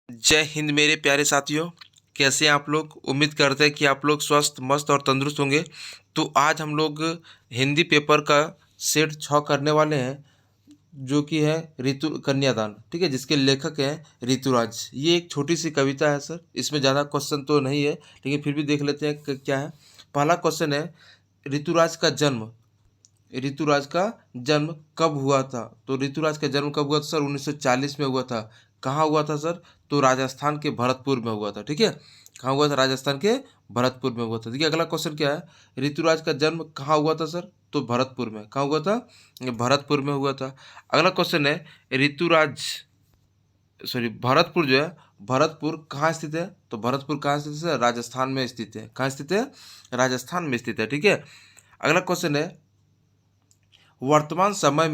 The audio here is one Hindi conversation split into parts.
जय हिंद मेरे प्यारे साथियों। कैसे हैं आप लोग? उम्मीद करते हैं कि आप लोग स्वस्थ मस्त और तंदुरुस्त होंगे। तो आज हम लोग हिंदी पेपर का सेट 6 करने वाले हैं, जो कि है ऋतु कन्यादान। ठीक है, जिसके लेखक हैं ऋतुराज। ये एक छोटी सी कविता है सर, इसमें ज़्यादा क्वेश्चन तो नहीं है, लेकिन फिर भी देख लेते हैं कि क्या है। पहला क्वेश्चन है, ऋतुराज का जन्म ऋतुराज का जन्म कब हुआ था? तो ऋतुराज का जन्म कब हुआ था सर? 1940 में हुआ था। कहाँ हुआ था सर? तो राजस्थान के भरतपुर में हुआ था। ठीक है, कहाँ हुआ था? राजस्थान के भरतपुर में हुआ था। देखिए अगला क्वेश्चन क्या है, ऋतुराज का जन्म कहाँ हुआ था सर? तो भरतपुर में। कहाँ हुआ था? भरतपुर में हुआ था। अगला क्वेश्चन है, ऋतुराज भरतपुर जो है, भरतपुर कहाँ स्थित है? तो भरतपुर कहाँ स्थित है? राजस्थान में स्थित है। कहाँ स्थित है? राजस्थान में स्थित है। ठीक है, अगला क्वेश्चन है, वर्तमान समय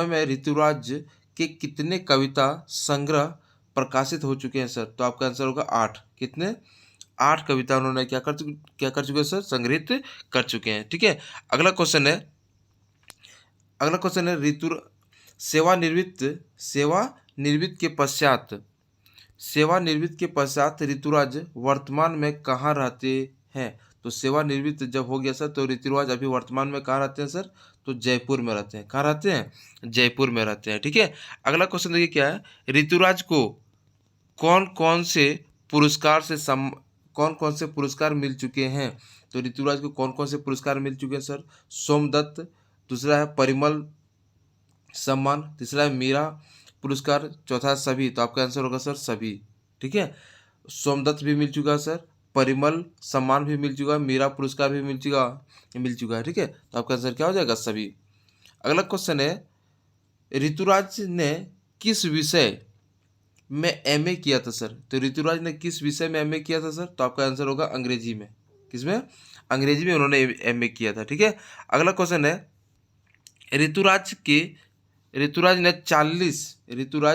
में ऋतुराज के कितने कविता संग्रह प्रकाशित हो चुके हैं सर? तो आपका आंसर होगा 8। कितने? 8 कविता उन्होंने क्या कर चुके हैं सर? संग्रहित कर चुके हैं। ठीक है, अगला क्वेश्चन है ऋतु सेवानिवृत्त के पश्चात ऋतुराज वर्तमान में कहाँ रहते हैं? तो सेवानिवृत्त जब हो गया सर, तो ऋतुराज अभी वर्तमान में कहाँ रहते हैं सर? तो जयपुर में रहते हैं। कहाँ रहते हैं? जयपुर में रहते हैं। ठीक है, अगला क्वेश्चन देखिए क्या है, ऋतुराज को कौन कौन से कौन कौन से पुरस्कार मिल चुके हैं? तो ऋतुराज को कौन कौन से पुरस्कार मिल चुके हैं सर? सोमदत्त, दूसरा है परिमल सम्मान, तीसरा है मीरा पुरस्कार, चौथा है सभी। तो आपका आंसर होगा सर सभी। ठीक है, सोमदत्त भी मिल चुका है सर, परिमल सम्मान भी मिल चुका है, मीरा पुरस्कार भी मिल चुका है। ठीक है, तो आपका आंसर क्या हो जाएगा? सभी। अगला क्वेश्चन है, ऋतुराज ने किस विषय में एमए किया था सर? तो ऋतुराज ने किस विषय में एमए किया था सर? तो आपका आंसर होगा अंग्रेजी में। किसमें? अंग्रेजी में उन्होंने एमए किया था। ठीक है, अगला क्वेश्चन है, ऋतुराज के ऋतुराज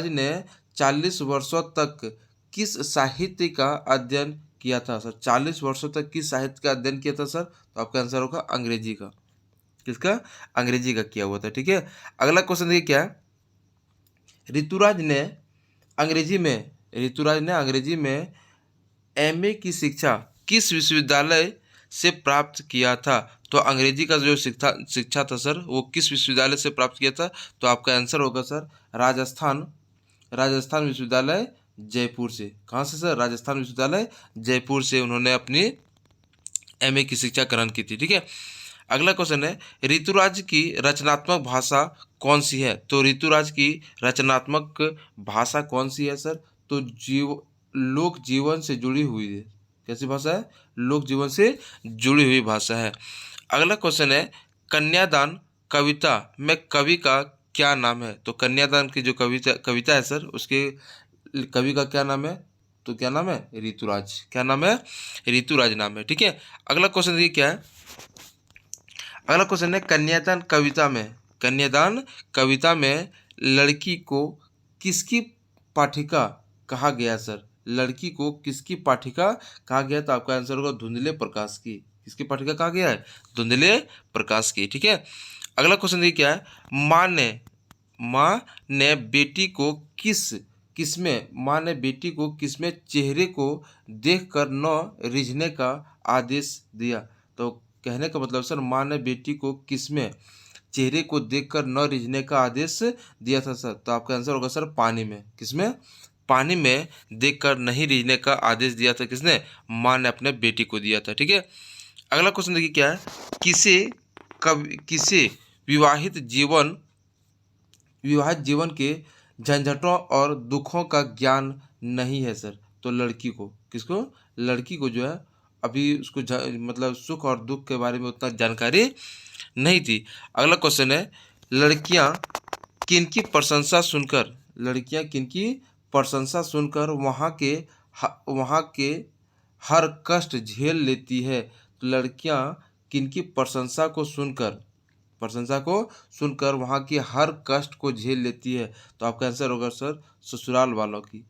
ने 40 वर्षों तक किस साहित्य का अध्ययन किया था सर? 40 वर्षों तक किस साहित्य का अध्ययन किया था सर? तो आपका आंसर होगा अंग्रेजी का। किसका? अंग्रेजी का किया हुआ था। ठीक है, अगला क्वेश्चन देखिए क्या है, अंग्रेजी में ऋतुराज ने अंग्रेजी में एमए की शिक्षा किस विश्वविद्यालय से प्राप्त किया था? तो अंग्रेजी का जो शिक्षा था सर, वो किस विश्वविद्यालय से प्राप्त किया था? तो आपका आंसर होगा सर राजस्थान विश्वविद्यालय जयपुर से। कहाँ से सर? राजस्थान विश्वविद्यालय जयपुर से उन्होंने अपनी एमए की शिक्षा ग्रहण की थी। ठीक है, अगला क्वेश्चन है, ऋतुराज की रचनात्मक भाषा कौन सी है? तो ऋतुराज की रचनात्मक भाषा कौन सी है सर? तो लोक जीवन से जुड़ी हुई है। कैसी भाषा है? लोक जीवन से जुड़ी हुई भाषा है। अगला क्वेश्चन है, कन्यादान कविता में कवि का क्या नाम है? तो कन्यादान की जो कविता है सर, उसके कवि का क्या नाम है? तो क्या नाम है? ऋतुराज। क्या नाम है? ऋतुराज नाम है। ठीक है, अगला क्वेश्चन देखिए क्या है, अगला क्वेश्चन है, कन्यादान कविता में लड़की को किसकी पाठिका कहा गया सर? लड़की को किसकी पाठिका कहा गया? तो आपका आंसर होगा धुंधले प्रकाश की। किसकी पाठिका कहा गया है? धुंधले प्रकाश की। ठीक है, अगला क्वेश्चन देखिए क्या है, माँ ने बेटी को किसमें चेहरे को देखकर न रिझने का आदेश दिया? तो कहने का मतलब सर, माँ ने बेटी को किसमें चेहरे को देखकर न रिझने का आदेश दिया था सर? तो आपका आंसर होगा सर पानी में। किसमें? पानी में देखकर नहीं रिझने का आदेश दिया था। किसने? माँ ने अपने बेटी को दिया था। ठीक है, अगला क्वेश्चन देखिए क्या है, किसे विवाहित जीवन के झंझटों और दुखों का ज्ञान नहीं है सर? तो लड़की को। किसको? लड़की को जो है, अभी उसको मतलब सुख और दुख के बारे में उतना जानकारी नहीं थी। अगला क्वेश्चन है, लड़कियां किनकी प्रशंसा सुनकर वहाँ के हर कष्ट झेल लेती है? तो लड़कियां किनकी प्रशंसा को सुनकर वहाँ की हर कष्ट को झेल लेती है? तो आपका आंसर होगा सर ससुराल वालों की।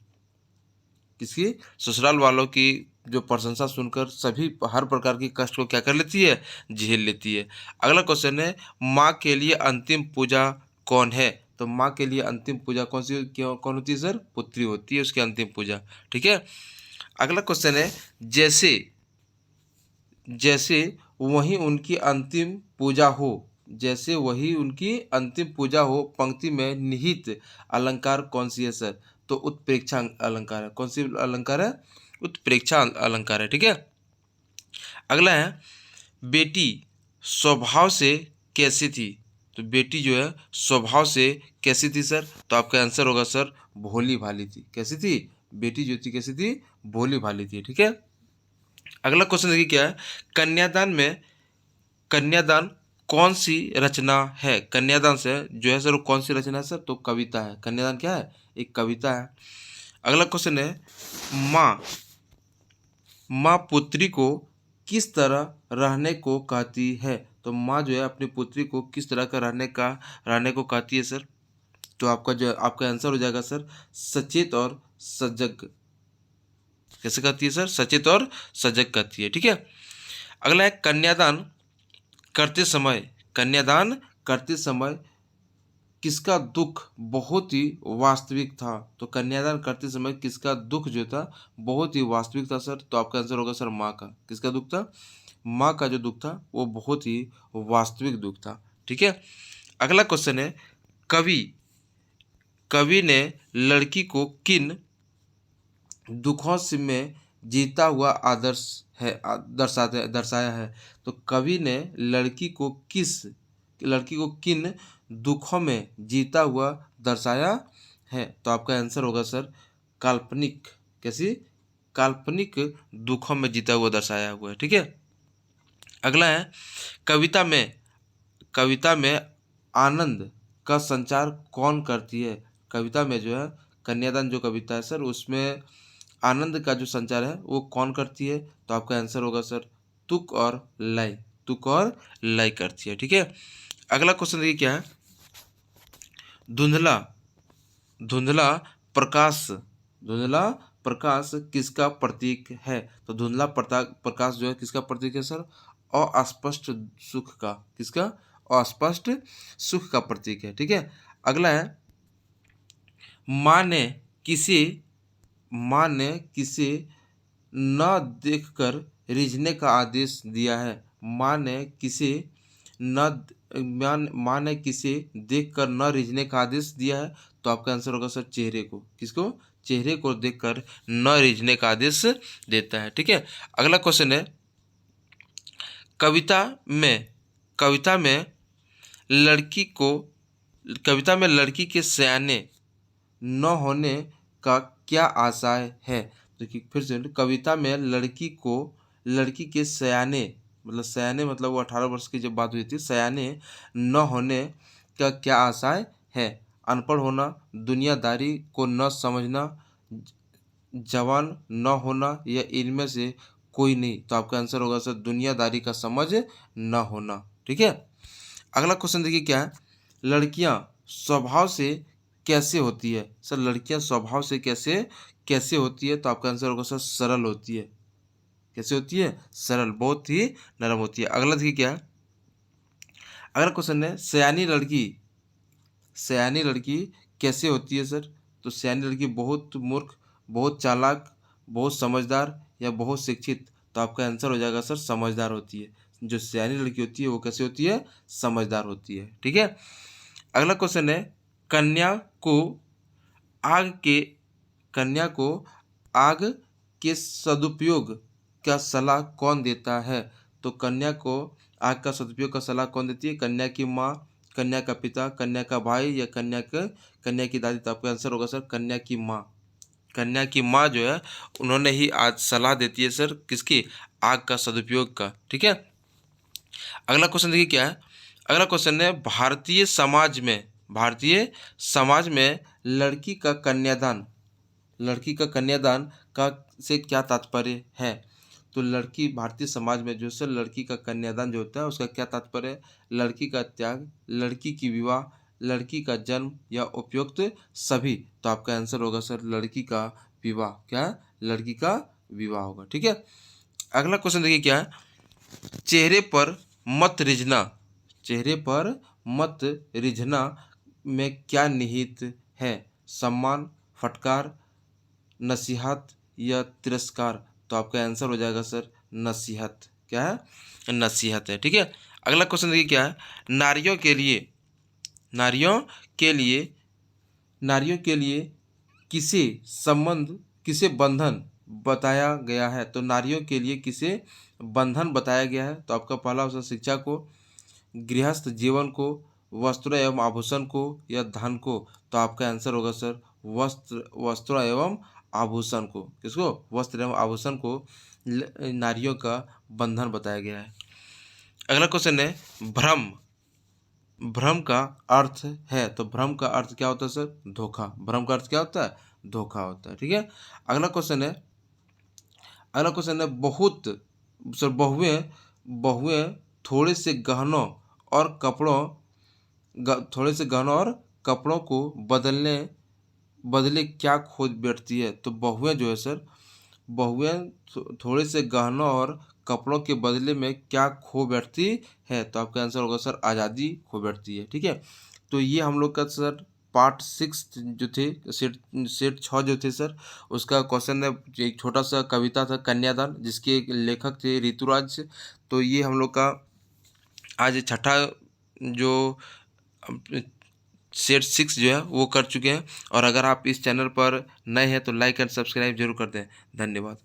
किसकी? ससुराल वालों की जो प्रशंसा सुनकर सभी हर प्रकार की कष्ट को क्या कर लेती है? झेल लेती है। अगला क्वेश्चन है, माँ के लिए अंतिम पूजा कौन है? तो माँ के लिए अंतिम पूजा कौन होती है सर? पुत्री होती है, उसकी अंतिम पूजा। ठीक है। अगला क्वेश्चन है, जैसे जैसे वही उनकी अंतिम पूजा हो, जैसे वही उनकी अंतिम पूजा हो, पंक्ति में निहित अलंकार कौन सी है सर? तो उत्प्रेक्षा अलंकार है। कौन सी अलंकार है? उत्प्रेक्षा अलंकार है। ठीक है। अगला है, बेटी स्वभाव से कैसी थी? तो बेटी जो है स्वभाव से कैसी थी सर? तो आपका आंसर होगा सर भोली भाली थी। कैसी थी? बेटी जो थी कैसी थी? भोली भाली थी। ठीक है। अगला क्वेश्चन देखिए क्या है, कन्यादान कौन सी रचना है? कन्यादान से जो है सर वो कौन सी रचना है सर? तो कविता है। कन्यादान क्या है? एक कविता है। अगला क्वेश्चन है, माँ माँ पुत्री को किस तरह रहने को कहती है? तो माँ जो है अपनी पुत्री को किस तरह का रहने को कहती है सर? तो आपका आंसर हो जाएगा सर सचेत और सजग। कैसे कहती है सर? सचेत और सजग कहती है। ठीक है। अगला है, कन्यादान करते समय किसका दुख बहुत ही वास्तविक था? तो कन्यादान करते समय किसका दुख जो था बहुत ही वास्तविक था सर? तो आपका आंसर होगा सर माँ का। किसका दुख था? माँ का जो दुख था वो बहुत ही वास्तविक दुख था। ठीक है। अगला क्वेश्चन है, कवि कवि ने लड़की को किन दुखों से में जीता हुआ आदर्श है दर्शाया है? तो कवि ने लड़की को किन दुखों में जीता हुआ दर्शाया है? तो आपका आंसर होगा सर काल्पनिक। कैसी? काल्पनिक दुखों में जीता हुआ दर्शाया हुआ है। ठीक है। अगला है, कविता में आनंद का संचार कौन करती है? कविता में जो है कन्यादान जो कविता है सर उसमें आनंद का जो संचार है वो कौन करती है? तो आपका आंसर होगा सर तुक और लय करती है। ठीक है। अगला क्वेश्चन देखिए क्या है, धुंधला धुंधला धुंधला प्रकाश किसका प्रतीक है? तो धुंधला प्रकाश जो है किसका प्रतीक है सर? अस्पष्ट सुख का। किसका? अस्पष्ट सुख का प्रतीक है। ठीक है। अगला है, माँ ने किसे न देखकर रिझने का आदेश दिया है? माँ ने किसे देखकर न रिझने का आदेश दिया है? तो आपका आंसर होगा सर चेहरे को। किसको? चेहरे को देखकर न रिझने का आदेश देता है। ठीक है। अगला क्वेश्चन है, कविता में लड़की के सयाने न होने का क्या आशय है? देखिए फिर से, कविता में लड़की के सयाने मतलब वो 18 वर्ष की जब बात हुई थी, सयाने न होने का क्या आशय है? अनपढ़ होना, दुनियादारी को न समझना, जवान न होना, या इनमें से कोई नहीं? तो आपका आंसर होगा सर दुनियादारी का समझ न होना। ठीक है। अगला क्वेश्चन देखिए क्या है, लड़कियां स्वभाव से कैसे होती है? सर लड़कियां स्वभाव से कैसे होती है? तो आपका आंसर होगा सर सरल होती है। कैसे होती है? सरल, बहुत ही नरम होती है। अगला देखिए क्या है, अगला क्वेश्चन है, सयानी लड़की कैसे होती है सर? तो सयानी लड़की बहुत मूर्ख, बहुत चालाक, बहुत समझदार, या बहुत शिक्षित? तो आपका आंसर हो जाएगा सर समझदार होती है। जो सयानी लड़की होती है वो कैसे होती है? समझदार होती है। ठीक है। अगला क्वेश्चन है, कन्या को आग के आग के सदुपयोग का सलाह कौन देता है? तो कन्या को आग का सदुपयोग का सलाह कौन देती है? कन्या की माँ, कन्या का पिता, कन्या का भाई, या कन्या की दादी? तो आपका आंसर होगा सर कन्या की माँ। कन्या की माँ जो है उन्होंने ही आज सलाह देती है सर किसकी? आग का सदुपयोग का। ठीक है। अगला क्वेश्चन देखिए क्या है, अगला क्वेश्चन है, भारतीय समाज में लड़की का कन्यादान का से क्या तात्पर्य है? तो भारतीय समाज में जो सर लड़की का कन्यादान जो होता है उसका क्या तात्पर्य है? लड़की का त्याग, लड़की की विवाह, लड़की का जन्म, या उपयुक्त सभी? तो आपका आंसर होगा सर लड़की का विवाह। क्या? लड़की का विवाह होगा। ठीक है। अगला क्वेश्चन देखिए क्या है, चेहरे पर मत रिझना में क्या निहित है? सम्मान, फटकार, नसीहत या तिरस्कार? तो आपका आंसर हो जाएगा सर नसीहत। क्या है? नसीहत है। ठीक है, अगला क्वेश्चन देखिए क्या है। नारियों के लिए नारियों के लिए किसे संबंध किसे बंधन बताया गया है? तो नारियों के लिए किसे बंधन बताया गया है? तो आपका पहला ऑप्शन शिक्षा को, गृहस्थ जीवन को, वस्त्र एवं आभूषण को या धन को? तो आपका आंसर होगा सर वस्त्र एवं आभूषण को। किसको? वस्त्र एवं आभूषण को नारियों का बंधन बताया गया है। अगला क्वेश्चन है भ्रम भ्रम का अर्थ है। तो भ्रम का अर्थ क्या होता है सर? धोखा। भ्रम का अर्थ क्या होता है? धोखा होता है। ठीक है, अगला क्वेश्चन है बहुत सर बहुएं थोड़े से गहनों और कपड़ों को बदले क्या खोज बैठती है? तो बहुएं जो है सर, बहुएं थोड़े से गहनों और कपड़ों के बदले में क्या खो बैठती है? तो आपका आंसर होगा सर आज़ादी खो बैठती है। ठीक है, तो ये हम लोग का सर पार्ट 6 जो थे सेट 6 जो थे सर, उसका क्वेश्चन है। एक छोटा सा कविता था कन्यादान, जिसके लेखक थे ऋतुराज। तो ये हम लोग का आज छठा जो सेट 6 जो है वो कर चुके हैं। और अगर आप इस चैनल पर नए हैं तो लाइक एंड सब्सक्राइब जरूर कर दें। धन्यवाद।